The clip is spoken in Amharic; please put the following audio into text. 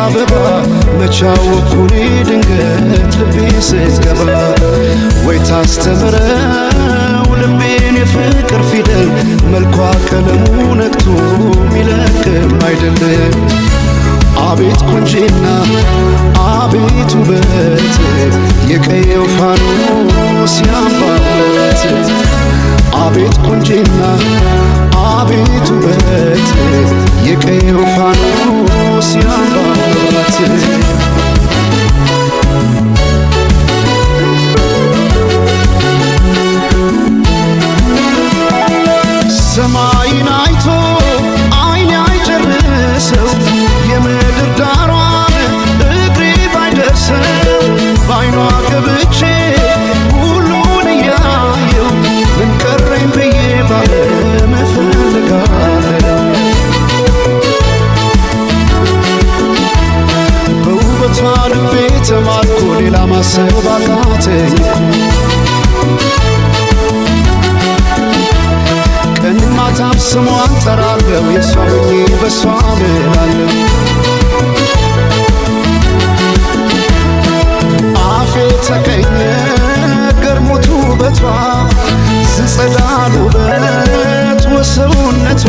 አበባ መቻወኩኔ ድንገት ልቤ ስትገባ ወይ ታስተምረው ልቤን የፍቅር ፊደል መልኳ ቀለሙ ነክቶ ሚለቅም አይደለም። አቤት ቁንጂና አቤት ውበት የቀየው ፋኖስ ያምራበት። አቤት ቁንጂና አቤት ውበት የቀየው ፋኖስ ያምራበት። ሰማይን አይቶ አይኔ አይጨርሰው የምድር ዳሯን እግሬ ባይደርሰው ባይኗ ገብቼ ሁሉን እያየው ምን ቀረኝ ብዬ ባለም እፈልጋለሁ። በውበቷ ልቤ ተማርኮ ሌላ ማሰብ አቃተኝ። ቀን ማታም ስሟን ጠራለሁ የሷ ሆኜ በሷ እምላለሁ። አፌ ተቀኘ ገርሞት ውበቷ ዝጸዳል ውበት ወሰውነቷ